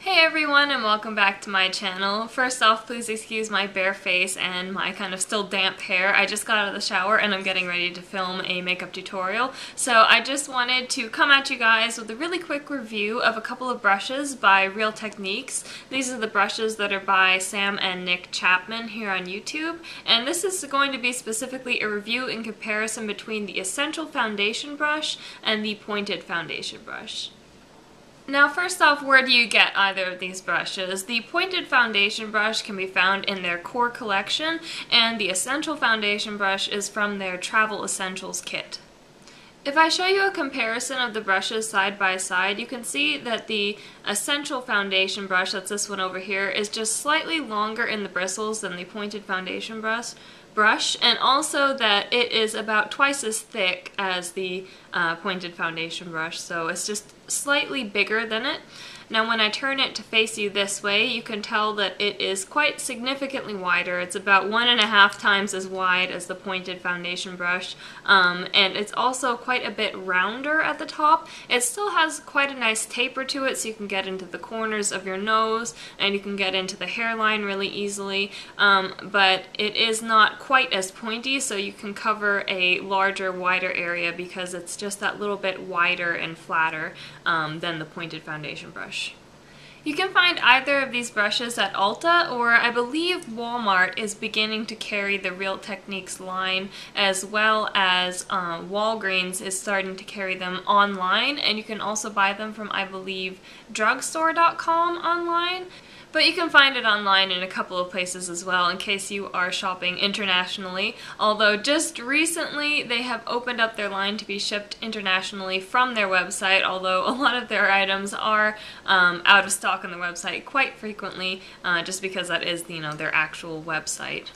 Hey everyone, and welcome back to my channel. First off, please excuse my bare face and my kind of still damp hair. I just got out of the shower and I'm getting ready to film a makeup tutorial. So I just wanted to come at you guys with a really quick review of a couple of brushes by Real Techniques. These are the brushes that are by Sam and Nick Chapman here on YouTube. And this is going to be specifically a review in comparison between the Essential Foundation brush and the Pointed Foundation brush. Now first off, where do you get either of these brushes? The Pointed Foundation brush can be found in their core collection, and the Essential Foundation brush is from their Travel Essentials kit. If I show you a comparison of the brushes side by side, you can see that the Essential Foundation brush, that's this one over here, is just slightly longer in the bristles than the Pointed Foundation brush, and also that it is about twice as thick as the Pointed Foundation brush, so it's just slightly bigger than it. Now when I turn it to face you this way, you can tell that it is quite significantly wider. It's about 1.5 times as wide as the Pointed Foundation brush, and it's also quite a bit rounder at the top. It still has quite a nice taper to it, so you can get into the corners of your nose and you can get into the hairline really easily, but it is not quite as pointy, so you can cover a larger, wider area because it's just that little bit wider and flatter than the Pointed Foundation brush. You can find either of these brushes at Ulta, or I believe Walmart is beginning to carry the Real Techniques line, as well as Walgreens is starting to carry them online, and you can also buy them from, I believe, drugstore.com online. But you can find it online in a couple of places as well in case you are shopping internationally, although just recently they have opened up their line to be shipped internationally from their website, although a lot of their items are out of stock on the website quite frequently, just because that is, their actual website.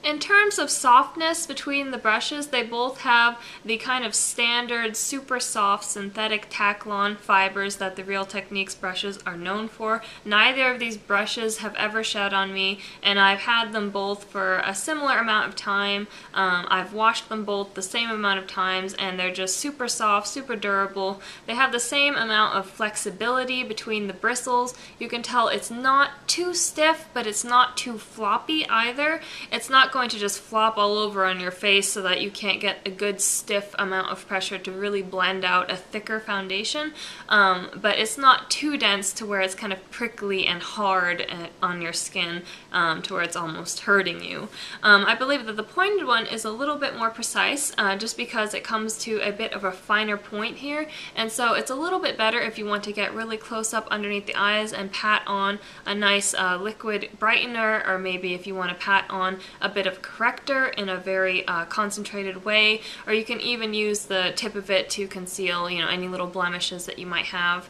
In terms of softness between the brushes, they both have the kind of standard super soft synthetic Taklon fibers that the Real Techniques brushes are known for. Neither of these brushes have ever shed on me, and I've had them both for a similar amount of time. I've washed them both the same amount of times, and they're just super soft, super durable. They have the same amount of flexibility between the bristles. You can tell it's not too stiff, but it's not too floppy either. It's not going to just flop all over on your face so that you can't get a good stiff amount of pressure to really blend out a thicker foundation, but it's not too dense to where it's kind of prickly and hard on your skin to where it's almost hurting you. I believe that the pointed one is a little bit more precise just because it comes to a bit of a finer point here, and so it's a little bit better if you want to get really close up underneath the eyes and pat on a nice liquid brightener, or maybe if you want to pat on a bit of corrector in a very concentrated way, or you can even use the tip of it to conceal, any little blemishes that you might have.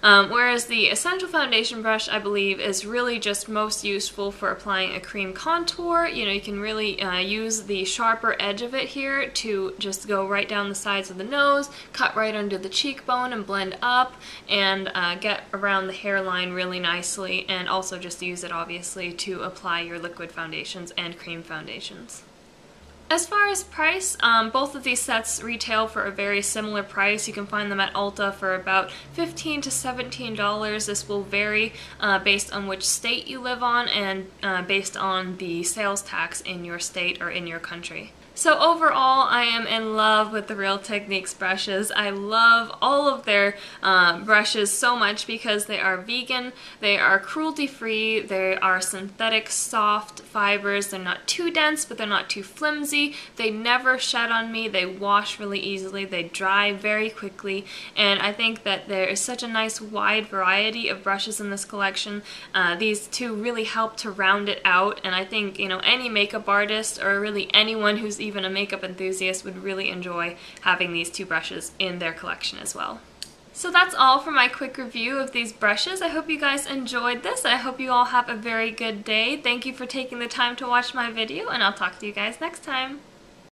Whereas the Essential Foundation brush, I believe, is really just most useful for applying a cream contour. You can really use the sharper edge of it here to just go right down the sides of the nose, cut right under the cheekbone and blend up, and get around the hairline really nicely, and also just use it obviously to apply your liquid foundations and cream foundations. As far as price, both of these sets retail for a very similar price. You can find them at Ulta for about $15 to $17. This will vary based on which state you live on and based on the sales tax in your state or in your country. So overall, I am in love with the Real Techniques brushes. I love all of their brushes so much because they are vegan, they are cruelty-free, they are synthetic soft fibers, they're not too dense but they're not too flimsy, they never shed on me, they wash really easily, they dry very quickly, and I think that there is such a nice wide variety of brushes in this collection. These two really help to round it out, and I think any makeup artist or really anyone who's even a makeup enthusiast would really enjoy having these two brushes in their collection as well. So that's all for my quick review of these brushes. I hope you guys enjoyed this. I hope you all have a very good day. Thank you for taking the time to watch my video, and I'll talk to you guys next time.